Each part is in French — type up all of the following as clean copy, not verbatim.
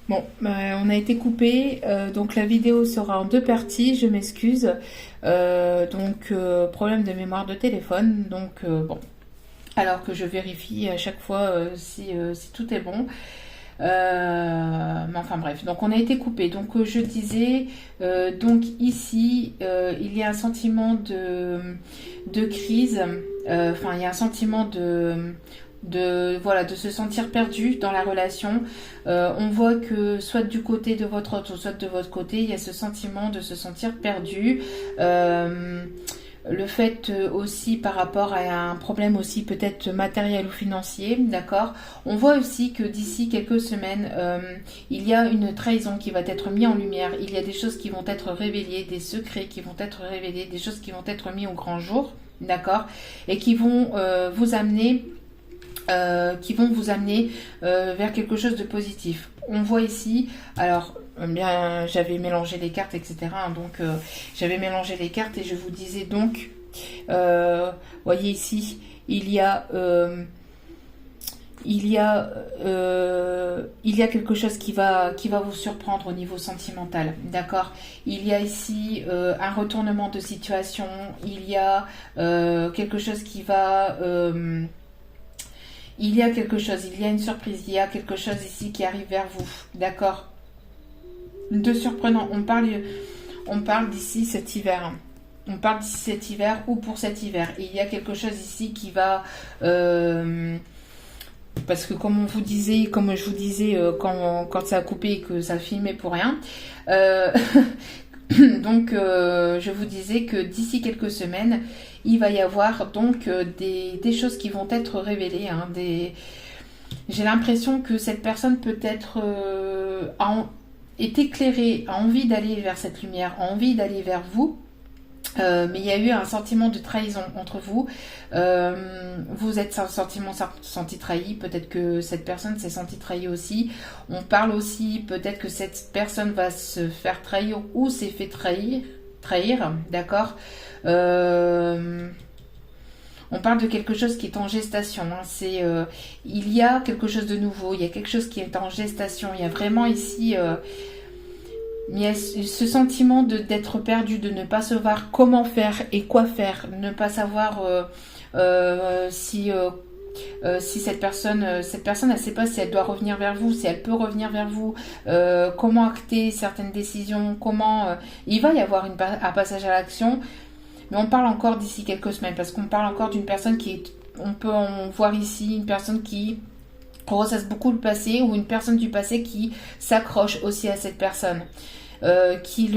Bon, on a été coupé, donc la vidéo sera en deux parties, je m'excuse. Problème de mémoire de téléphone, bon, alors que je vérifie à chaque fois si tout est bon. Mais enfin bref, donc on a été coupé. Donc je disais, donc ici, il y a un sentiment de crise, enfin il y a un sentiment voilà, de se sentir perdu dans la relation. On voit que soit du côté de votre autre, soit de votre côté, il y a ce sentiment de se sentir perdu. Le fait aussi par rapport à un problème aussi peut-être matériel ou financier, d'accord. On voit aussi que d'ici quelques semaines, il y a une trahison qui va être mise en lumière. Il y a des choses qui vont être révélées, des secrets qui vont être révélés, des choses qui vont être mis au grand jour, d'accord, et qui vont vous amener vers quelque chose de positif. On voit ici, alors bien, j'avais mélangé les cartes, etc. J'avais mélangé les cartes et je vous disais donc, voyez ici, il y a quelque chose qui va vous surprendre au niveau sentimental, d'accord. Il y a ici un retournement de situation, il y a quelque chose qui va... il y a quelque chose, il y a une surprise, il y a quelque chose ici qui arrive vers vous, d'accord. De surprenant, on parle d'ici cet hiver. On parle d'ici cet hiver ou pour cet hiver. Et il y a quelque chose ici qui va... parce que comme je vous disais quand ça a coupé et que ça filmait pour rien, je vous disais que d'ici quelques semaines, il va y avoir donc des choses qui vont être révélées. J'ai l'impression que cette personne peut-être est éclairée, a envie d'aller vers cette lumière, a envie d'aller vers vous. Mais il y a eu un sentiment de trahison entre vous. Vous êtes senti trahi. Peut-être que cette personne s'est sentie trahie aussi. On parle aussi peut-être que cette personne va se faire trahir ou s'est fait trahir, d'accord. On parle de quelque chose qui est en gestation. Il y a quelque chose de nouveau. Il y a quelque chose qui est en gestation. Il y a vraiment ici... il y a ce sentiment d'être perdu, de ne pas savoir comment faire et quoi faire, ne pas savoir si cette personne, elle ne sait pas si elle doit revenir vers vous, si elle peut revenir vers vous, comment acter certaines décisions, il va y avoir un passage à l'action, mais on parle encore d'ici quelques semaines, parce qu'on parle encore d'une personne on peut en voir ici, une personne qui ressasse beaucoup le passé, ou une personne du passé qui s'accroche aussi à cette personne. Qui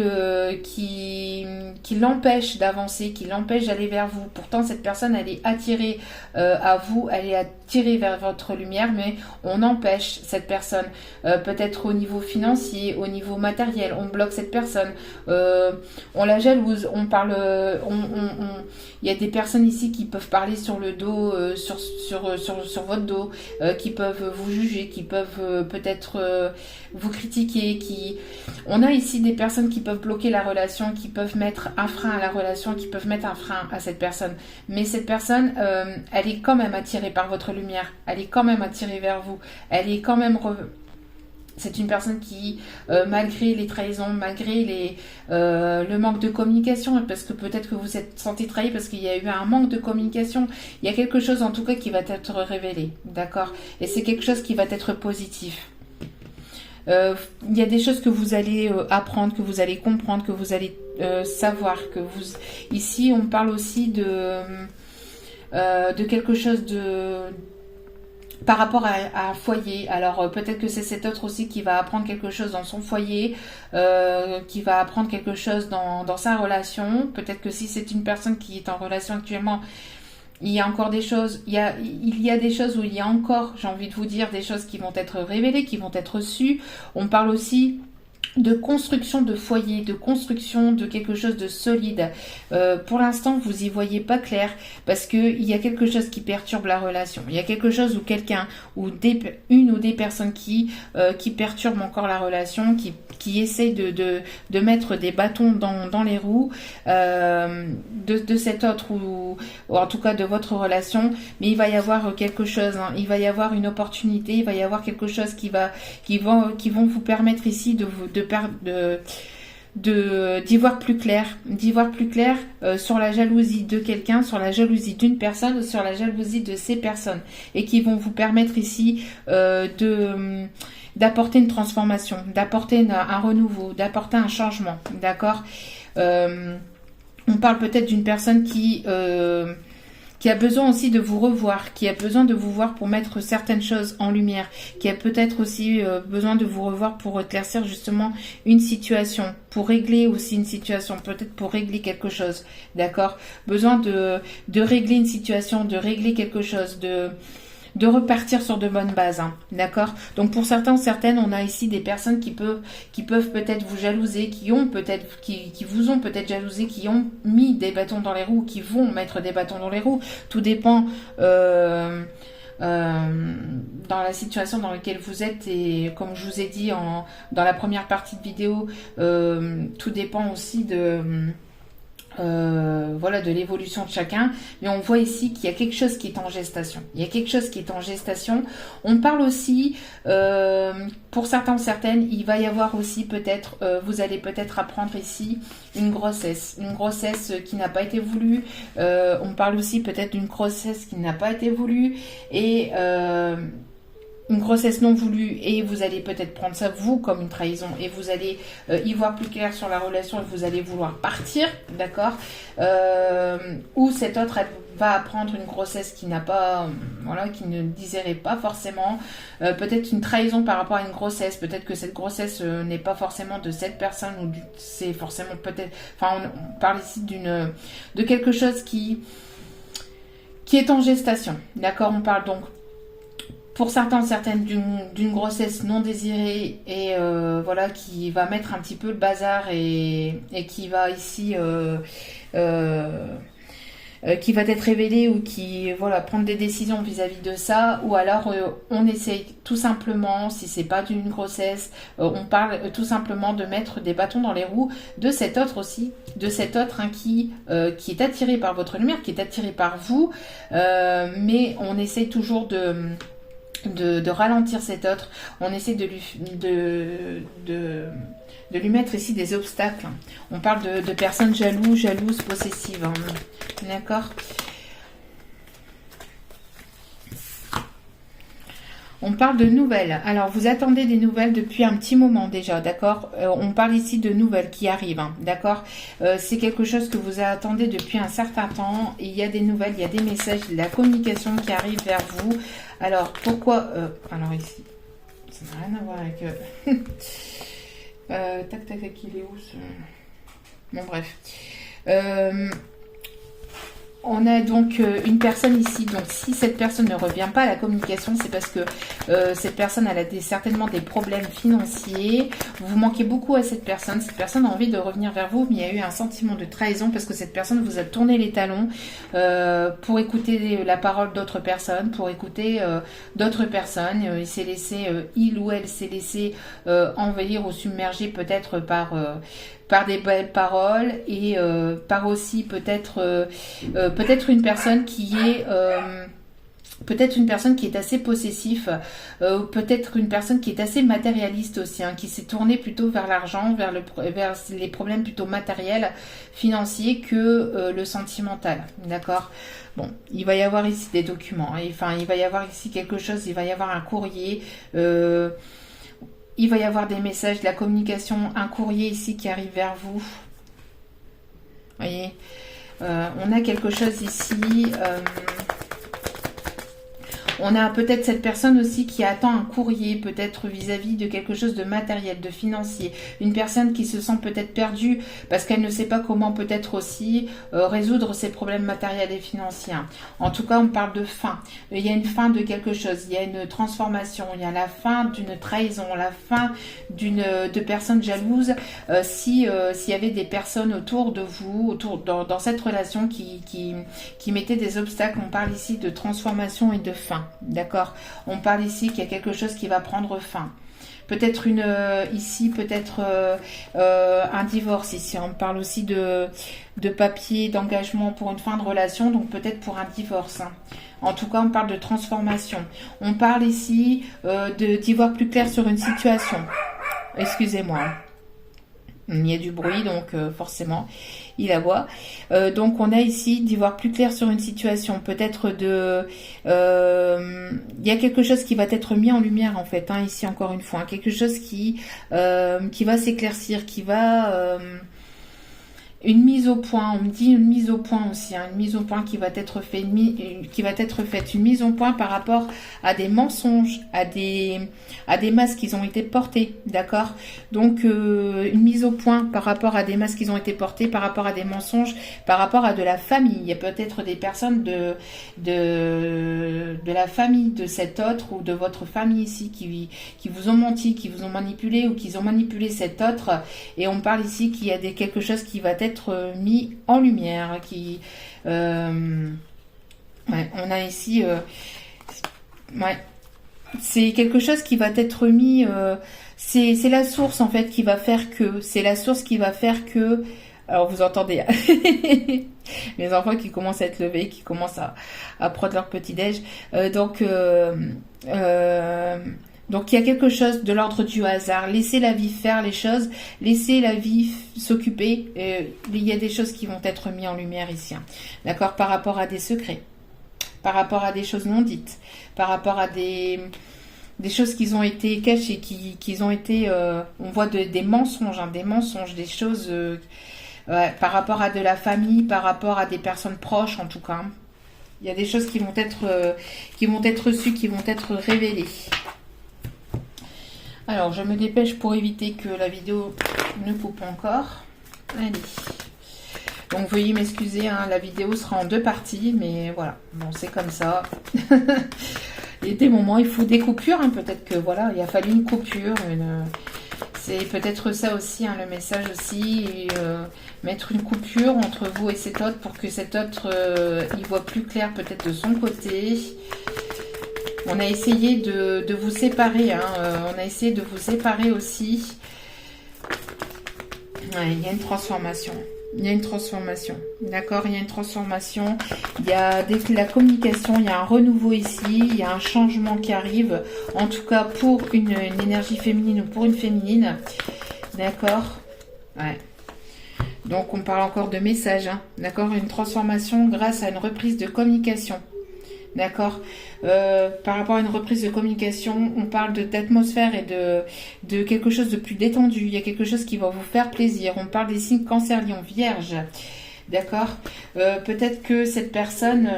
l'empêche d'avancer, qui l'empêche d'aller vers vous. Pourtant, cette personne, elle est attirée à vous, elle est attirée vers votre lumière, mais on empêche cette personne. Peut-être au niveau financier, au niveau matériel, on bloque cette personne. On la jalouse, on parle... Il y a des personnes ici qui peuvent parler sur le dos, sur votre dos, qui peuvent vous juger, qui peuvent peut-être vous critiquer, On a ici des personnes qui peuvent bloquer la relation, qui peuvent mettre un frein à la relation, qui peuvent mettre un frein à cette personne. Mais cette personne, elle est quand même attirée par votre lumière. Elle est quand même attirée vers vous. Elle est quand même... C'est une personne qui, malgré les trahisons, malgré le manque de communication, parce que peut-être que vous êtes senti trahi parce qu'il y a eu un manque de communication, il y a quelque chose en tout cas qui va être révélé, d'accord. Et c'est quelque chose qui va être positif. Il y a des choses que vous allez apprendre, que vous allez comprendre, que vous allez savoir. Ici, on parle aussi de quelque chose par rapport à un foyer. Alors peut-être que c'est cet autre aussi qui va apprendre quelque chose dans son foyer, qui va apprendre quelque chose dans sa relation. Peut-être que si c'est une personne qui est en relation actuellement, il y a encore des choses, il y a des choses où il y a encore, j'ai envie de vous dire, des choses qui vont être révélées, qui vont être sues. On parle aussi de construction de foyer, de construction de quelque chose de solide. Pour l'instant, vous y voyez pas clair parce que il y a quelque chose qui perturbe la relation. Il y a quelque chose où quelqu'un ou une ou des personnes qui perturbent encore la relation, qui essaye de mettre des bâtons dans les roues de cet autre ou en tout cas de votre relation, mais il va y avoir quelque chose, hein, il va y avoir une opportunité, il va y avoir quelque chose qui vont vous permettre ici d'y voir plus clair, sur la jalousie de quelqu'un, sur la jalousie d'une personne ou sur la jalousie de ces personnes, et qui vont vous permettre ici d'apporter une transformation, d'apporter un renouveau, d'apporter un changement, d'accord. On parle peut-être d'une personne qui a besoin aussi de vous revoir, qui a besoin de vous voir pour mettre certaines choses en lumière, qui a peut-être aussi besoin de vous revoir pour éclaircir justement une situation, pour régler aussi une situation, peut-être pour régler quelque chose, d'accord. Besoin de régler une situation, de régler quelque chose, de repartir sur de bonnes bases, hein, d'accord. Donc pour certains ou certaines, on a ici des personnes qui peuvent peut-être vous jalouser, qui vous ont peut-être jalousé, qui ont mis des bâtons dans les roues, qui vont mettre des bâtons dans les roues. Tout dépend dans la situation dans laquelle vous êtes, et comme je vous ai dit dans la première partie de vidéo, tout dépend aussi de l'évolution de chacun, mais on voit ici qu'il y a quelque chose qui est en gestation. On parle aussi, pour certains ou certaines, il va y avoir aussi peut-être, vous allez peut-être apprendre ici une grossesse qui n'a pas été voulue. On parle aussi peut-être d'une grossesse qui n'a pas été voulue, et une grossesse non voulue, et vous allez peut-être prendre ça vous comme une trahison, et vous allez y voir plus clair sur la relation, et vous allez vouloir partir, d'accord. Ou cette autre, elle va apprendre une grossesse qui n'a pas, qui ne désirait pas forcément, peut-être une trahison par rapport à une grossesse, peut-être que cette grossesse n'est pas forcément de cette personne, ou c'est forcément peut-être, on parle ici de quelque chose qui est en gestation, d'accord. On parle donc pour certains, certaines d'une grossesse non désirée, et qui va mettre un petit peu le bazar, et qui va ici qui va être révélée, ou qui prendre des décisions vis-à-vis de ça. Ou alors on essaye tout simplement, si c'est pas d'une grossesse, on parle tout simplement de mettre des bâtons dans les roues de cet autre aussi, hein, qui est attiré par votre lumière, qui est attiré par vous, mais on essaye toujours de ralentir cet autre. On essaie de lui mettre ici des obstacles. On parle de personnes jalouses, possessives, hein. D'accord. On parle de nouvelles. Alors, vous attendez des nouvelles depuis un petit moment déjà, d'accord. On parle ici de nouvelles qui arrivent, hein, d'accord. C'est quelque chose que vous attendez depuis un certain temps. Il y a des nouvelles, il y a des messages, de la communication qui arrive vers vous. Alors, pourquoi alors ici, ça n'a rien à voir avec... il est où ce... Bon, bref. On a donc une personne ici. Donc si cette personne ne revient pas à la communication, c'est parce que cette personne, elle a certainement des problèmes financiers. Vous manquez beaucoup à cette personne. Cette personne a envie de revenir vers vous, mais il y a eu un sentiment de trahison parce que cette personne vous a tourné les talons pour écouter la parole d'autres personnes, pour écouter d'autres personnes. Il ou elle s'est laissé envahir ou submerger peut-être par des belles paroles, et par aussi peut-être une personne qui est assez possessif, peut-être une personne qui est assez matérialiste aussi, hein, qui s'est tournée plutôt vers l'argent, vers les problèmes plutôt matériels, financiers, que le sentimental, d'accord. Bon, il va y avoir ici des documents, hein, il va y avoir ici quelque chose, il va y avoir un courrier, il va y avoir des messages, de la communication, un courrier ici qui arrive vers vous. Voyez, on a quelque chose ici. On a peut-être cette personne aussi qui attend un courrier, peut-être vis-à-vis de quelque chose de matériel, de financier. Une personne qui se sent peut-être perdue parce qu'elle ne sait pas comment peut-être aussi résoudre ses problèmes matériels et financiers. En tout cas, on parle de fin. Il y a une fin de quelque chose, il y a une transformation, il y a la fin d'une trahison, la fin de personnes jalouses. S'il y avait des personnes autour de vous, dans cette relation qui mettaient des obstacles, on parle ici de transformation et de fin. D'accord. On parle ici qu'il y a quelque chose qui va prendre fin. peut-être ici, peut-être un divorce. Ici, on parle aussi de papier, d'engagement pour une fin de relation, donc peut-être pour un divorce. Hein. En tout cas, on parle de transformation. On parle ici d'y voir plus clair sur une situation. Excusez-moi. Il y a du bruit, donc forcément, il aboie. Donc, on a ici d'y voir plus clair sur une situation. Peut-être il y a quelque chose qui va être mis en lumière, en fait, hein, ici, encore une fois. Hein, quelque chose qui va s'éclaircir, qui va... une mise au point, on me dit une mise au point aussi, hein, une mise au point qui va être faite, une mise au point par rapport à des mensonges, à des masques qui ont été portés, d'accord? Donc une mise au point par rapport à des masques qui ont été portés, par rapport à des mensonges, par rapport à de la famille. Il y a peut-être des personnes de la famille de cet autre ou de votre famille ici qui vous ont menti, qui vous ont manipulé ou qui ont manipulé cet autre. Et on parle ici qu'il y a quelque chose qui va être mis en lumière, on a ici c'est quelque chose qui va être mis c'est la source en fait qui va faire que alors vous entendez mes enfants qui commencent à être levés, qui commencent à prendre leur petit-déj, donc il y a quelque chose de l'ordre du hasard. Laissez la vie faire les choses, laissez la vie s'occuper. Il y a des choses qui vont être mises en lumière ici. Hein. D'accord? Par rapport à des secrets, par rapport à des choses non dites, par rapport à des choses qui ont été cachées, qui ont été... on voit des mensonges, hein, des choses... par rapport à de la famille, par rapport à des personnes proches en tout cas. Hein. Il y a des choses qui vont être reçues, qui vont être révélées. Alors, je me dépêche pour éviter que la vidéo ne coupe encore. Allez. Donc, veuillez m'excuser, hein, la vidéo sera en 2 parties, mais voilà. Bon, c'est comme ça. Il y a des moments, il faut des coupures. Hein, peut-être que, voilà, il a fallu une coupure. C'est peut-être ça aussi, hein, le message aussi. Mettre une coupure entre vous et cet autre pour que cet autre, il voit plus clair peut-être de son côté. On a essayé de vous séparer, hein. On a essayé de vous séparer aussi. Ouais, il y a une transformation. Il y a une transformation. D'accord? Il y a une transformation. Il y a la communication, il y a un renouveau ici. Il y a un changement qui arrive. En tout cas, pour une énergie féminine ou pour une féminine. D'accord? Ouais. Donc, on parle encore de message. Hein. D'accord? Une transformation grâce à une reprise de communication. D'accord. Par rapport à une reprise de communication, on parle d'atmosphère et de quelque chose de plus détendu. Il y a quelque chose qui va vous faire plaisir. On parle des signes Cancer, Lion, Vierge. D'accord. Peut-être que cette personne,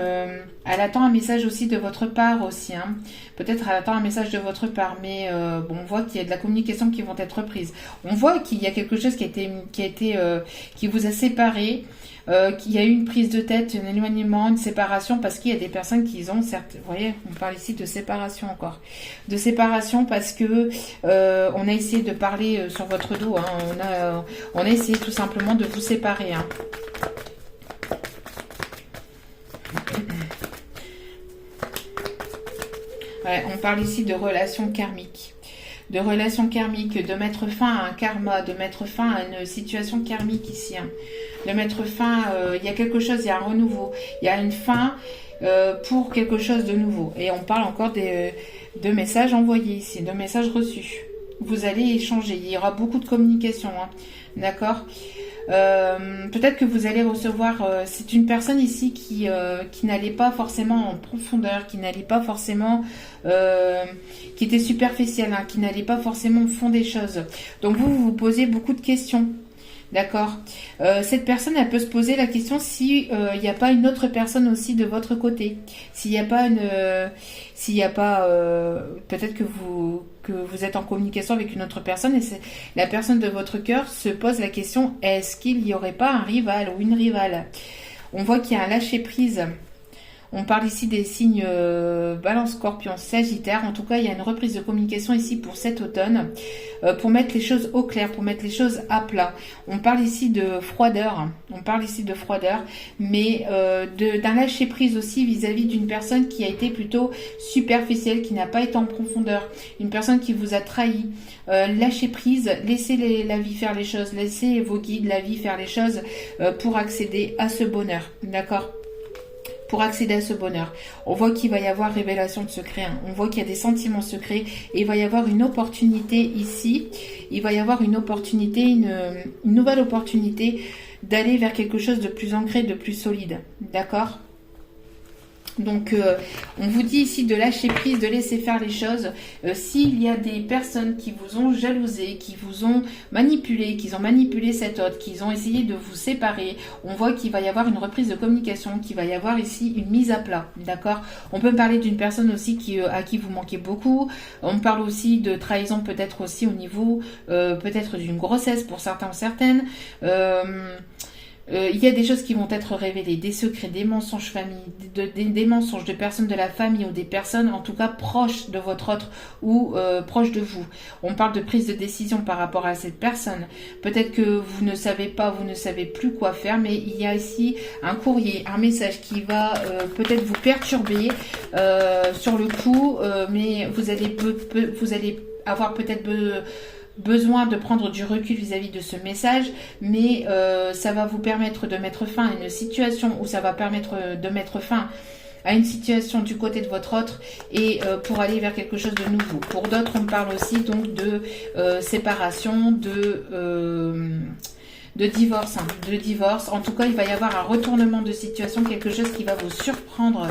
elle attend un message aussi de votre part aussi. Hein. Peut-être elle attend un message de votre part, mais bon, on voit qu'il y a de la communication qui vont être prises. On voit qu'il y a quelque chose qui vous a séparé. Qu'il y a eu une prise de tête, un éloignement, une séparation, parce qu'il y a des personnes qui ont, certes, vous voyez, on parle ici de séparation encore, de séparation parce que on a essayé de parler sur votre dos, hein, on a essayé tout simplement de vous séparer. Hein. Ouais, on parle ici de relations karmiques. De relations karmiques, de mettre fin à un karma, de mettre fin à une situation karmique ici. Hein. De mettre fin, il y a quelque chose, il y a un renouveau, il y a une fin pour quelque chose de nouveau. Et on parle encore de messages envoyés ici, de messages reçus. Vous allez échanger, il y aura beaucoup de communication, hein. D'accord? Peut-être que vous allez recevoir, c'est une personne ici qui n'allait pas forcément en profondeur, qui n'allait pas forcément, qui était superficielle, hein, qui n'allait pas forcément au fond des choses. Donc vous posez beaucoup de questions. D'accord. Cette personne, elle peut se poser la question si il n'y a pas une autre personne aussi de votre côté. S'il n'y a pas peut-être que vous êtes en communication avec une autre personne et c'est la personne de votre cœur se pose la question, est-ce qu'il n'y aurait pas un rival ou une rivale? On voit qu'il y a un lâcher prise. On parle ici des signes Balance, Scorpion, Sagittaire. En tout cas, il y a une reprise de communication ici pour cet automne, pour mettre les choses au clair, pour mettre les choses à plat. On parle ici de froideur, mais d'un lâcher prise aussi vis-à-vis d'une personne qui a été plutôt superficielle, qui n'a pas été en profondeur, une personne qui vous a trahi. Lâchez prise, laissez la vie faire les choses, laissez vos guides, la vie faire les choses pour accéder à ce bonheur, d'accord? Pour accéder à ce bonheur. On voit qu'il va y avoir révélation de secrets, hein. On voit qu'il y a des sentiments secrets et il va y avoir une opportunité ici. Il va y avoir une opportunité, une nouvelle opportunité d'aller vers quelque chose de plus ancré, de plus solide, d'accord? Donc, on vous dit ici de lâcher prise, de laisser faire les choses. S'il y a des personnes qui vous ont jalousé, qui vous ont manipulé, qui ont manipulé cet autre, qui ont essayé de vous séparer, on voit qu'il va y avoir une reprise de communication, qu'il va y avoir ici une mise à plat, d'accord? On peut parler d'une personne aussi à qui vous manquez beaucoup. On parle aussi de trahison, peut-être aussi au niveau, peut-être d'une grossesse pour certains ou certaines. Il y a des choses qui vont être révélées, des secrets, des mensonges famille, des mensonges de personnes de la famille ou des personnes en tout cas proches de votre autre ou proches de vous. On parle de prise de décision par rapport à cette personne. Peut-être que vous ne savez pas, vous ne savez plus quoi faire, mais il y a ici un courrier, un message qui va peut-être vous perturber sur le coup, mais vous allez avoir peut-être besoin de prendre du recul vis-à-vis de ce message, mais ça va vous permettre de mettre fin à une situation, ou ça va permettre de mettre fin à une situation du côté de votre autre et pour aller vers quelque chose de nouveau. Pour d'autres, on parle aussi donc de séparation, de divorce, hein, de divorce. En tout cas, il va y avoir un retournement de situation, quelque chose qui va vous surprendre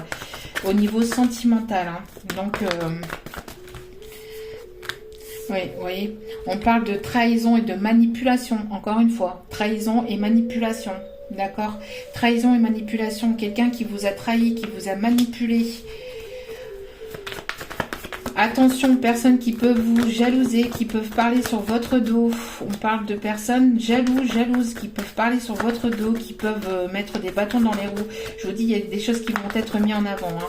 au niveau sentimental, hein. Donc oui, vous voyez, on parle de trahison et de manipulation, encore une fois. Trahison et manipulation, d'accord? Trahison et manipulation, quelqu'un qui vous a trahi, qui vous a manipulé. Attention, personnes qui peuvent vous jalouser, qui peuvent parler sur votre dos. On parle de personnes jalouses, qui peuvent parler sur votre dos, qui peuvent mettre des bâtons dans les roues. Je vous dis, il y a des choses qui vont être mises en avant, hein.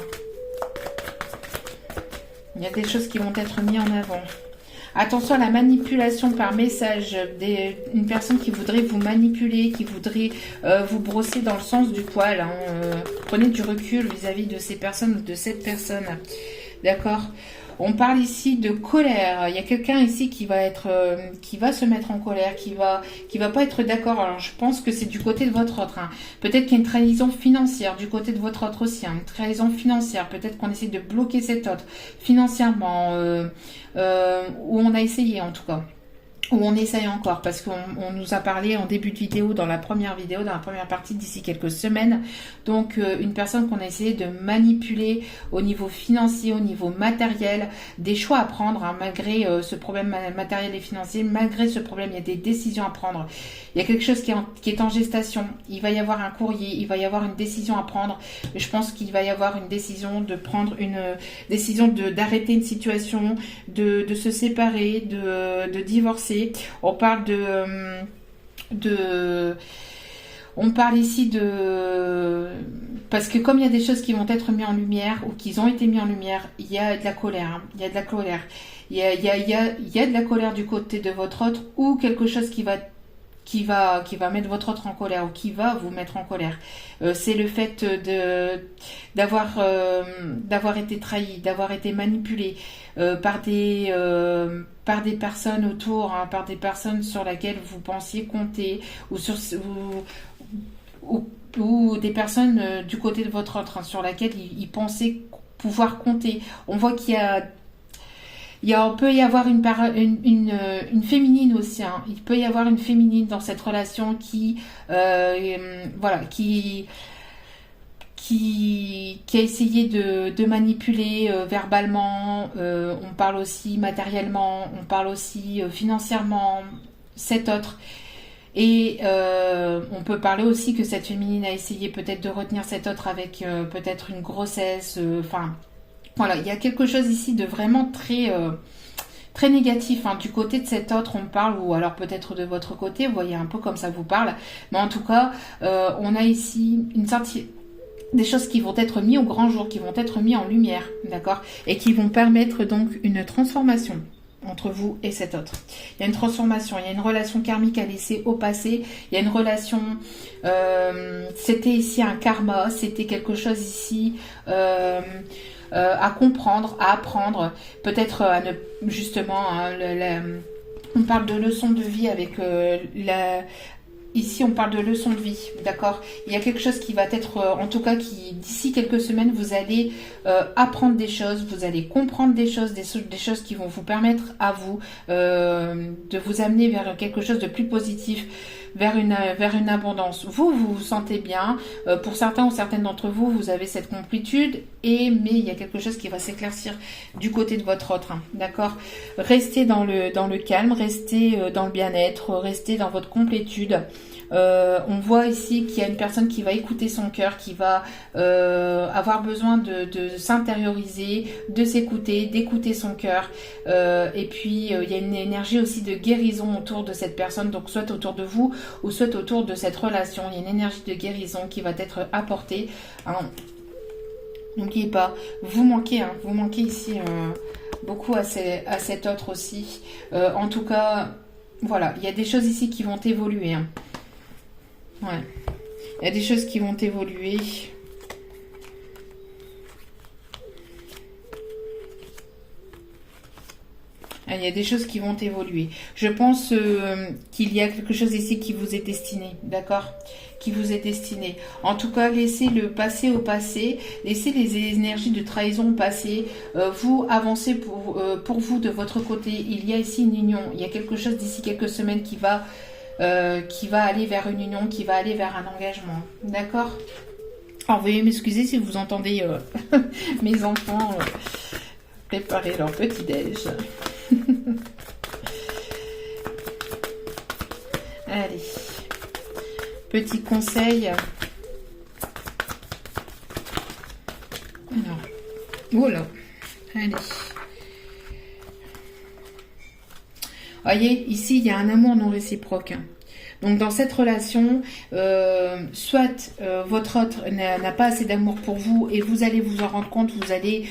Il y a des choses qui vont être mises en avant. Attention à la manipulation par message, une personne qui voudrait vous manipuler, qui voudrait vous brosser dans le sens du poil, hein. Prenez du recul vis-à-vis de ces personnes ou de cette personne, d'accord? On parle ici de colère. Il y a quelqu'un ici qui va se mettre en colère, qui va pas être d'accord. Alors je pense que c'est du côté de votre autre, hein. Peut-être qu'il y a une trahison financière du côté de votre autre aussi, hein. Une trahison financière. Peut-être qu'on essaie de bloquer cet autre financièrement, ou on a essayé en tout cas. Ou on essaye encore, parce qu'on nous a parlé en début de vidéo, dans la première partie d'ici quelques semaines. Donc une personne qu'on a essayé de manipuler au niveau financier, au niveau matériel, des choix à prendre, hein, malgré ce problème matériel et financier, malgré ce problème, il y a des décisions à prendre. Il y a quelque chose qui est en gestation. Il va y avoir un courrier, il va y avoir une décision à prendre. Je pense qu'il va y avoir une décision de prendre une décision d'arrêter une situation, de se séparer, de divorcer. On parle on parle ici parce que comme il y a des choses qui vont être mises en lumière ou qui ont été mises en lumière, il y a de la colère, hein. Il y a de la colère. Il y a de la colère du côté de votre autre, ou quelque chose qui va mettre votre autre en colère, ou qui va vous mettre en colère. C'est le fait d'avoir été trahi, d'avoir été manipulé par des personnes autour, hein, par des personnes sur lesquelles vous pensiez compter, ou des personnes du côté de votre autre, hein, sur laquelle ils pensaient pouvoir compter. On voit qu'il peut y avoir une féminine aussi, hein. Il peut y avoir une féminine dans cette relation qui a essayé de manipuler verbalement. On parle aussi matériellement, on parle aussi financièrement, cet autre. Et on peut parler aussi que cette féminine a essayé peut-être de retenir cet autre avec peut-être une grossesse, voilà, il y a quelque chose ici de vraiment très négatif, hein. Du côté de cet autre, on parle, ou alors peut-être de votre côté, vous voyez un peu comme ça vous parle. Mais en tout cas, on a ici des choses qui vont être mises au grand jour, qui vont être mises en lumière, d'accord, et qui vont permettre donc une transformation entre vous et cet autre. Il y a une transformation, il y a une relation karmique à laisser au passé, il y a une relation, c'était ici un karma, c'était quelque chose ici à comprendre, à apprendre, peut-être à ne, justement, hein, on parle de leçon de vie avec ici, on parle de leçon de vie, d'accord. Il y a quelque chose qui va être, en tout cas, qui d'ici quelques semaines, vous allez apprendre des choses, vous allez comprendre des choses qui vont vous permettre à vous de vous amener vers quelque chose de plus positif, vers une abondance. Vous vous sentez bien. Pour certains ou certaines d'entre vous, vous avez cette complétude, mais il y a quelque chose qui va s'éclaircir du côté de votre autre, hein, d'accord. Restez dans le calme, restez dans le bien-être, restez dans votre complétude. On voit ici qu'il y a une personne qui va écouter son cœur, qui va avoir besoin de s'intérioriser, de s'écouter, d'écouter son cœur. Et puis, il y a une énergie aussi de guérison autour de cette personne, donc soit autour de vous ou soit autour de cette relation. Il y a une énergie de guérison qui va être apportée. Hein. N'oubliez pas, vous manquez ici beaucoup à cet autre aussi. En tout cas, voilà, il y a des choses ici qui vont évoluer. Hein. Ouais. Il y a des choses qui vont évoluer. Il y a des choses qui vont évoluer. Je pense qu'il y a quelque chose ici qui vous est destiné, d'accord? Qui vous est destiné. En tout cas, laissez le passé au passé. Laissez les énergies de trahison passer. Vous avancez pour vous de votre côté. Il y a ici une union. Il y a quelque chose d'ici quelques semaines qui va aller vers une union, qui va aller vers un engagement. D'accord? Alors, veuillez m'excuser si vous entendez mes enfants préparer leur petit-déj. Allez, petit conseil. Alors, voilà. Allez. Voyez, ici, il y a un amour non réciproque. Donc, dans cette relation, soit votre autre n'a pas assez d'amour pour vous et vous allez vous en rendre compte, vous allez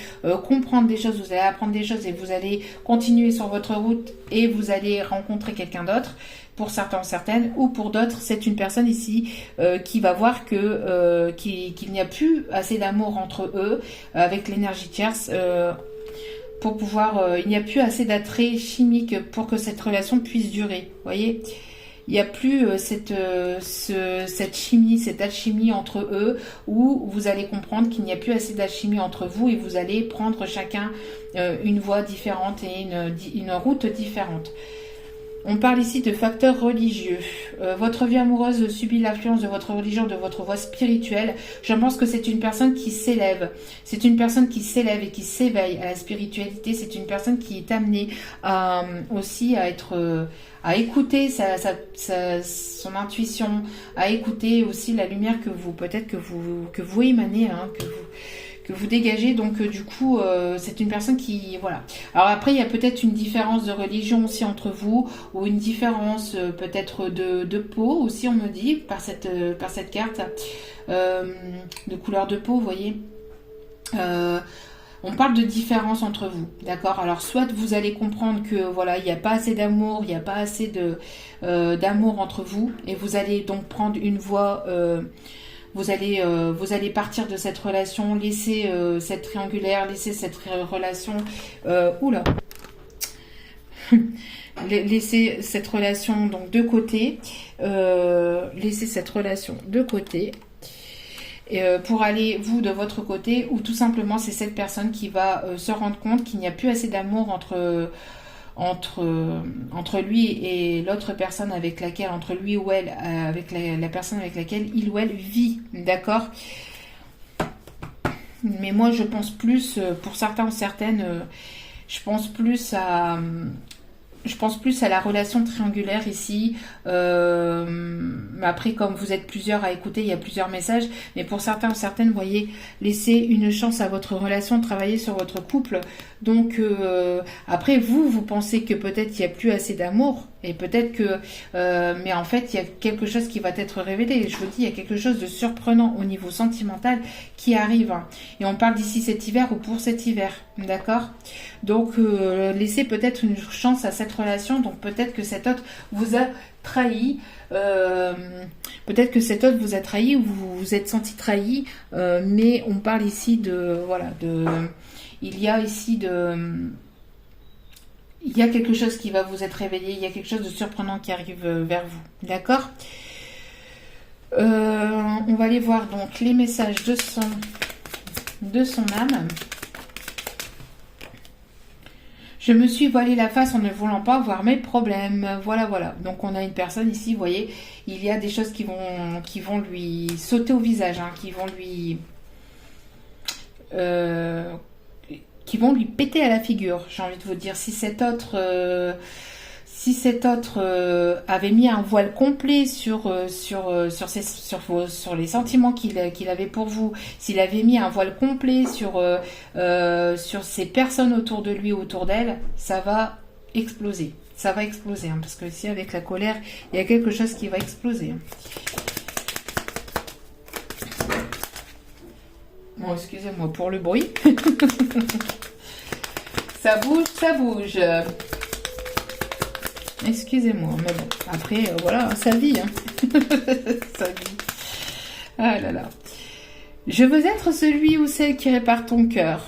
comprendre des choses, vous allez apprendre des choses et vous allez continuer sur votre route et vous allez rencontrer quelqu'un d'autre. Pour certains ou certaines, ou pour d'autres, c'est une personne ici qui va voir qu'il n'y a plus assez d'amour entre eux avec l'énergie tierce. Pour pouvoir, il n'y a plus assez d'attrait chimique pour que cette relation puisse durer. Vous voyez, il n'y a plus cette chimie, cette alchimie entre eux, où vous allez comprendre qu'il n'y a plus assez d'alchimie entre vous et vous allez prendre chacun une voie différente et une route différente. On parle ici de facteurs religieux. Votre vie amoureuse subit l'influence de votre religion, de votre voie spirituelle. Je pense que c'est une personne qui s'élève. C'est une personne qui s'élève et qui s'éveille à la spiritualité. C'est une personne qui est amenée aussi à écouter son intuition, à écouter aussi la lumière que vous émanez, hein, que vous dégagez. Donc du coup c'est une personne qui, voilà. Alors après il y a peut-être une différence de religion aussi entre vous, ou une différence peut-être de peau aussi, on me dit par cette carte, de couleur de peau, vous voyez. On parle de différence entre vous, d'accord? Alors soit vous allez comprendre que voilà, il n'y a pas assez d'amour, il n'y a pas assez d'amour entre vous, et vous allez donc prendre une voie. Vous allez partir de cette relation, laisser cette triangulaire, laisser cette relation, laisser cette relation donc de côté, pour aller vous de votre côté, ou tout simplement c'est cette personne qui va se rendre compte qu'il n'y a plus assez d'amour entre lui et l'autre personne avec laquelle, entre lui ou elle, avec la personne avec laquelle il ou elle vit, d'accord? Mais moi je pense plus, pour certains ou certaines, je pense plus à la relation triangulaire ici. Après, comme vous êtes plusieurs à écouter, il y a plusieurs messages. Mais pour certains ou certaines, vous voyez, laissez une chance à votre relation, travailler sur votre couple. Donc, après, vous pensez que peut-être il n'y a plus assez d'amour. Et peut-être que, mais en fait, il y a quelque chose qui va être révélé. Je vous dis, il y a quelque chose de surprenant au niveau sentimental qui arrive. Et on parle d'ici cet hiver ou pour cet hiver, d'accord? Donc, laissez peut-être une chance à cette relation. Donc, peut-être que cet autre vous a trahi. Peut-être que cet autre vous a trahi ou vous vous êtes senti trahi. Mais on parle ici de, voilà, il y a ici il y a quelque chose qui va vous être révélé, il y a quelque chose de surprenant qui arrive vers vous, d'accord? On va aller voir donc les messages de son âme. Je me suis voilé la face en ne voulant pas voir mes problèmes. Voilà, voilà. Donc on a une personne ici, vous voyez, il y a des choses qui vont lui sauter au visage, hein, qui vont lui péter à la figure, j'ai envie de vous dire. Si cet autre avait mis un voile complet sur les sentiments qu'il avait pour vous, s'il avait mis un voile complet sur ces personnes autour de lui ou autour d'elle, ça va exploser. Ça va exploser, hein, parce que ici, avec la colère, il y a quelque chose qui va exploser. Bon, excusez-moi pour le bruit. Ça bouge, ça bouge. Excusez-moi, mais bon, après, voilà, sa vie. Hein. Sa vie. Ah là là. Je veux être celui ou celle qui répare ton cœur.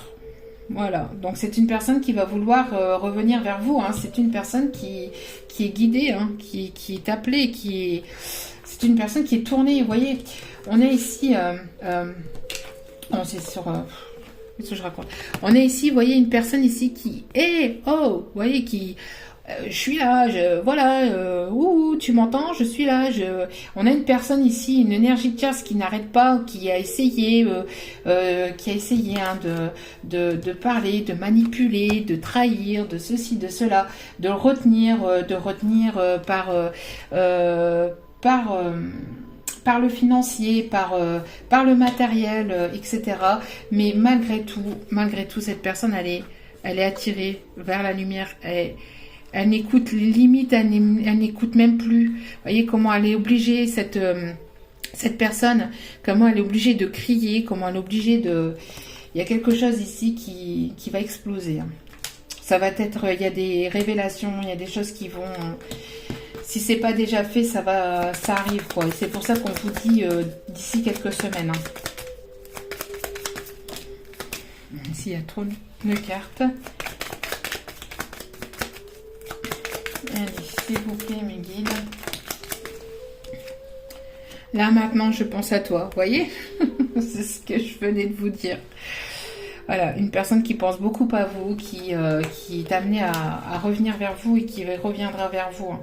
Voilà, donc c'est une personne qui va vouloir revenir vers vous. Hein. C'est une personne qui est guidée, hein, qui est appelée, c'est une personne qui est tournée. Vous voyez, on est ici... c'est sur... qu'est-ce que je raconte? On est ici, vous voyez, une personne ici qui est... Oh, vous voyez, qui... je suis là, voilà, tu m'entends, je suis là. On a une personne ici, une énergie de tierce qui n'arrête pas, qui a essayé hein, de parler, de manipuler, de trahir, de ceci, de cela, de retenir par le financier, par le matériel, etc. Mais malgré tout, cette personne, elle est attirée vers la lumière. Elle n'écoute limite, elle n'écoute même plus. Vous voyez comment elle est obligée, cette personne, comment elle est obligée de crier, comment elle est obligée de... Il y a quelque chose ici qui va exploser. Ça va être... Il y a des révélations, il y a des choses qui vont... Si c'est pas déjà fait, ça arrive, quoi. Et c'est pour ça qu'on vous dit d'ici quelques semaines. Hein. Ici, il y a trop de cartes. Allez, s'il vous plaît, mes guides. Là, maintenant, je pense à toi. Vous voyez? C'est ce que je venais de vous dire. Voilà, une personne qui pense beaucoup à vous, qui est amenée à revenir vers vous et qui reviendra vers vous.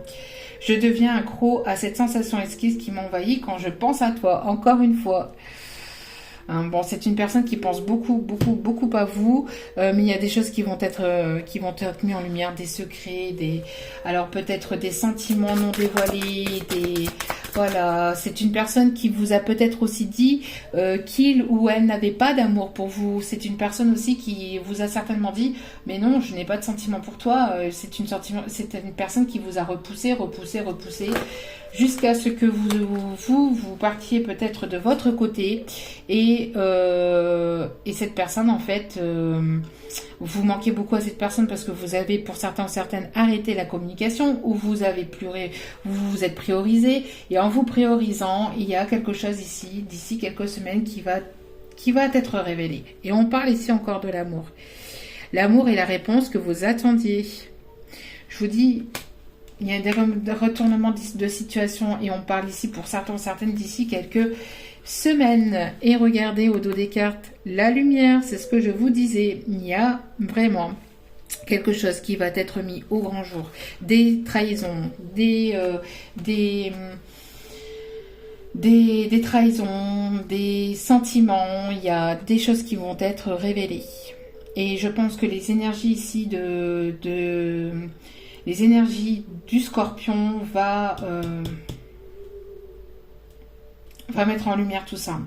Je deviens accro à cette sensation exquise qui m'envahit quand je pense à toi. Encore une fois. Bon, c'est une personne qui pense beaucoup à vous, mais il y a des choses qui vont être mises en lumière, des secrets, alors peut-être des sentiments non dévoilés, voilà, c'est une personne qui vous a peut-être aussi dit qu'il ou elle n'avait pas d'amour pour vous. C'est une personne aussi qui vous a certainement dit, mais non, je n'ai pas de sentiment pour toi. C'est une personne qui vous a repoussé, jusqu'à ce que vous partiez peut-être de votre côté et cette personne, en fait, vous manquez beaucoup à cette personne parce que vous avez, pour certains ou certaines, arrêté la communication ou vous avez vous vous êtes priorisé, et en vous priorisant, il y a quelque chose ici, d'ici quelques semaines, qui va être révélé. Et on parle ici encore de l'amour. L'amour est la réponse que vous attendiez. Je vous dis, il y a des retournements de situation et on parle ici pour certains ou certaines d'ici quelques semaines. Et regardez au dos des cartes, la lumière, c'est ce que je vous disais. Il y a vraiment quelque chose qui va être mis au grand jour. Des trahisons, des trahisons, des sentiments. Il y a des choses qui vont être révélées. Et je pense que les énergies ici les énergies du Scorpion va mettre en lumière tout ça.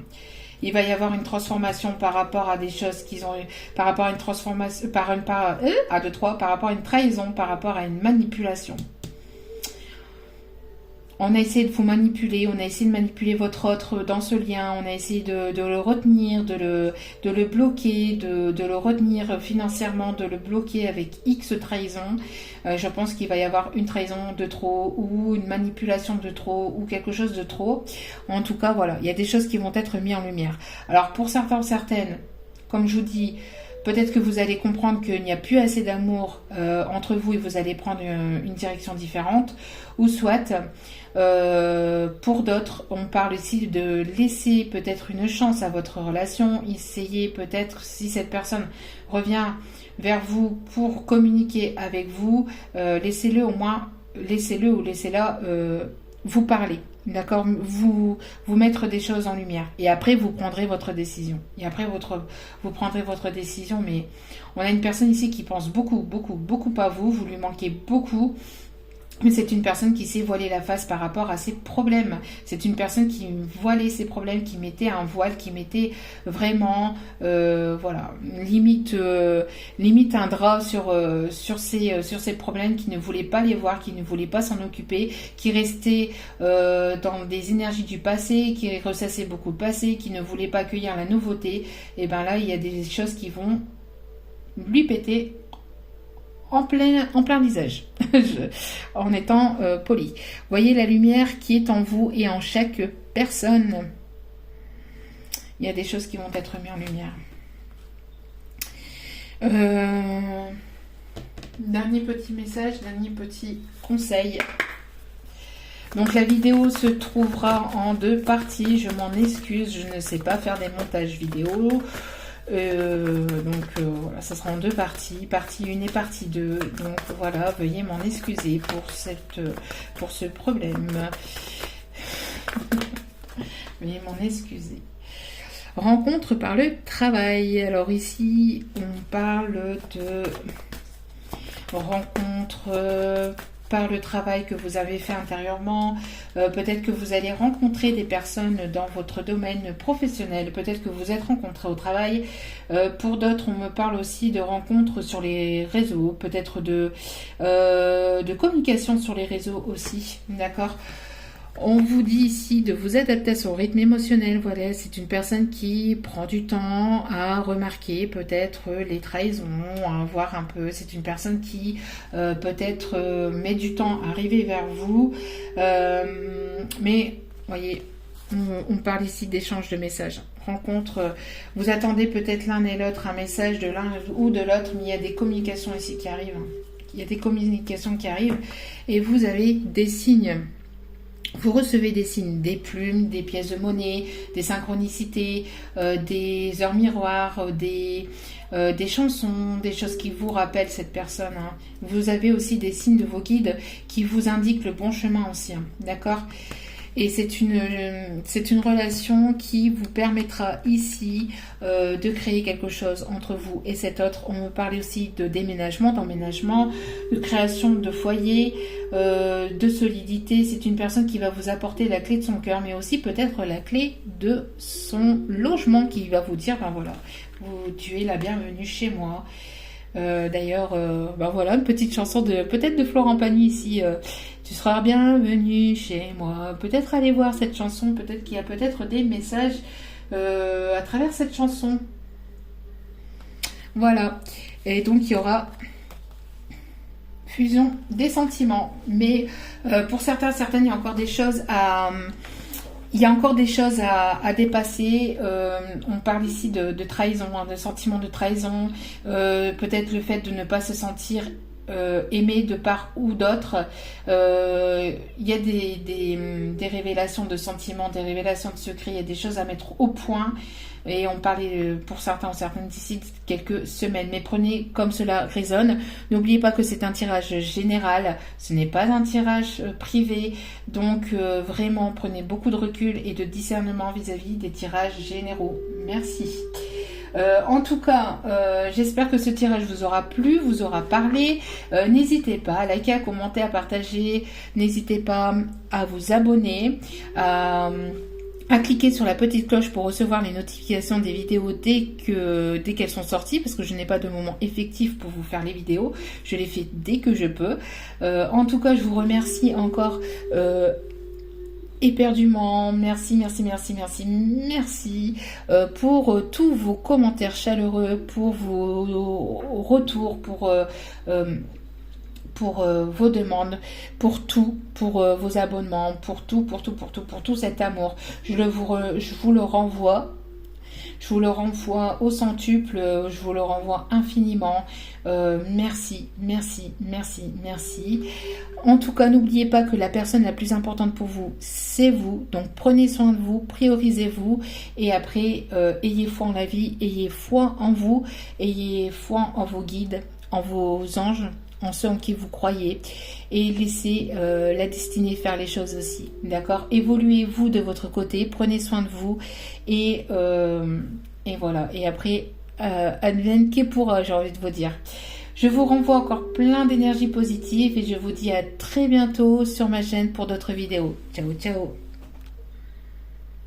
Il va y avoir une transformation par rapport à des choses qu'ils ont eu, par rapport à une transformation, par rapport à une trahison, par rapport à une manipulation. On a essayé de vous manipuler, on a essayé de manipuler votre autre dans ce lien, on a essayé de le retenir, de le bloquer, de le retenir financièrement, de le bloquer avec X trahison. Je pense qu'il va y avoir une trahison de trop ou une manipulation de trop ou quelque chose de trop. En tout cas, voilà, il y a des choses qui vont être mises en lumière. Alors pour certains, certaines, comme je vous dis, peut-être que vous allez comprendre qu'il n'y a plus assez d'amour entre vous et vous allez prendre une direction différente. Ou soit, pour d'autres, on parle ici de laisser peut-être une chance à votre relation. Essayez peut-être, si cette personne revient vers vous pour communiquer avec vous, laissez-le au moins, laissez-le ou laissez-la vous parler. D'accord, vous mettre des choses en lumière. Et après, vous prendrez votre décision. Et après, vous prendrez votre décision. Mais on a une personne ici qui pense beaucoup, beaucoup, beaucoup à vous. Vous lui manquez beaucoup. Mais c'est une personne qui sait voiler la face par rapport à ses problèmes. C'est une personne qui voilait ses problèmes, qui mettait un voile, qui mettait vraiment, voilà, limite un drap sur ses problèmes, qui ne voulait pas les voir, qui ne voulait pas s'en occuper, qui restait dans des énergies du passé, qui ressassait beaucoup le passé, qui ne voulait pas accueillir la nouveauté. Et bien là, il y a des choses qui vont lui péter en plein visage, en étant poli. Voyez la lumière qui est en vous et en chaque personne. Il y a des choses qui vont être mises en lumière. Dernier petit message, dernier petit conseil. Donc la vidéo se trouvera en 2 parties. Je m'en excuse, je ne sais pas faire des montages vidéo. Voilà, ça sera en 2 parties, partie 1 et partie 2. Donc voilà, veuillez m'en excuser pour ce problème. Veuillez m'en excuser. Rencontre par le travail. Alors ici, on parle de rencontre par le travail que vous avez fait intérieurement. Peut-être que vous allez rencontrer des personnes dans votre domaine professionnel. Peut-être que vous êtes rencontrés au travail. Pour d'autres, on me parle aussi de rencontres sur les réseaux. Peut-être de communication sur les réseaux aussi. D'accord ? On vous dit ici de vous adapter à son rythme émotionnel. Voilà, c'est une personne qui prend du temps à remarquer peut-être les trahisons, à voir un peu. C'est une personne qui peut-être met du temps à arriver vers vous. Mais, voyez, on parle ici d'échange de messages. Rencontre, vous attendez peut-être l'un et l'autre un message de l'un ou de l'autre, mais il y a des communications ici qui arrivent. Il y a des communications qui arrivent et vous avez des signes. Vous recevez des signes, des plumes, des pièces de monnaie, des synchronicités, des heures miroirs, des chansons, des choses qui vous rappellent cette personne. Hein. Vous avez aussi des signes de vos guides qui vous indiquent le bon chemin aussi. Hein, d'accord ? Et c'est une relation qui vous permettra ici de créer quelque chose entre vous et cet autre. On me parlait aussi de déménagement, d'emménagement, de création de foyer, de solidité. C'est une personne qui va vous apporter la clé de son cœur, mais aussi peut-être la clé de son logement qui va vous dire, ben voilà, tu es la bienvenue chez moi. D'ailleurs, ben voilà, une petite chanson peut-être de Florent Pagny ici. Tu seras bienvenue chez moi. Peut-être aller voir cette chanson. Peut-être qu'il y a peut-être des messages à travers cette chanson. Voilà. Et donc il y aura fusion des sentiments. Mais pour certaines, il y a encore des choses à dépasser. On parle ici de trahison, hein, de sentiment de trahison. Peut-être le fait de ne pas se sentir aimé de part ou d'autre. Il y a des révélations de sentiments, des révélations de secrets. Il y a des choses à mettre au point. Et on parlait pour certains ou certaines d'ici quelques semaines. Mais prenez comme cela résonne. N'oubliez pas que c'est un tirage général. Ce n'est pas un tirage privé. Donc vraiment, prenez beaucoup de recul et de discernement vis-à-vis des tirages généraux. Merci. En tout cas, j'espère que ce tirage vous aura plu, vous aura parlé. N'hésitez pas à liker, à commenter, à partager. N'hésitez pas à vous abonner, à cliquer sur la petite cloche pour recevoir les notifications des vidéos dès qu'elles sont sorties, parce que je n'ai pas de moment effectif pour vous faire les vidéos. Je les fais dès que je peux. En tout cas, je vous remercie encore éperdument. Merci, merci, merci, merci, merci pour tous vos commentaires chaleureux, pour vos retours, pour vos demandes, pour tout, pour vos abonnements, pour tout, pour tout cet amour. Je vous le renvoie. Je vous le renvoie au centuple, je vous le renvoie infiniment. Merci, merci, merci, merci. En tout cas, n'oubliez pas que la personne la plus importante pour vous, c'est vous. Donc, prenez soin de vous, priorisez-vous. Et après, ayez foi en la vie, ayez foi en vous, ayez foi en vos guides, en vos anges, en ceux en qui vous croyez, et laissez la destinée faire les choses aussi, d'accord? Évoluez-vous de votre côté, prenez soin de vous, et voilà, et après advienne que pourra, j'ai envie de vous dire. Je vous renvoie encore plein d'énergie positive et je vous dis à très bientôt sur ma chaîne pour d'autres vidéos. Ciao, ciao.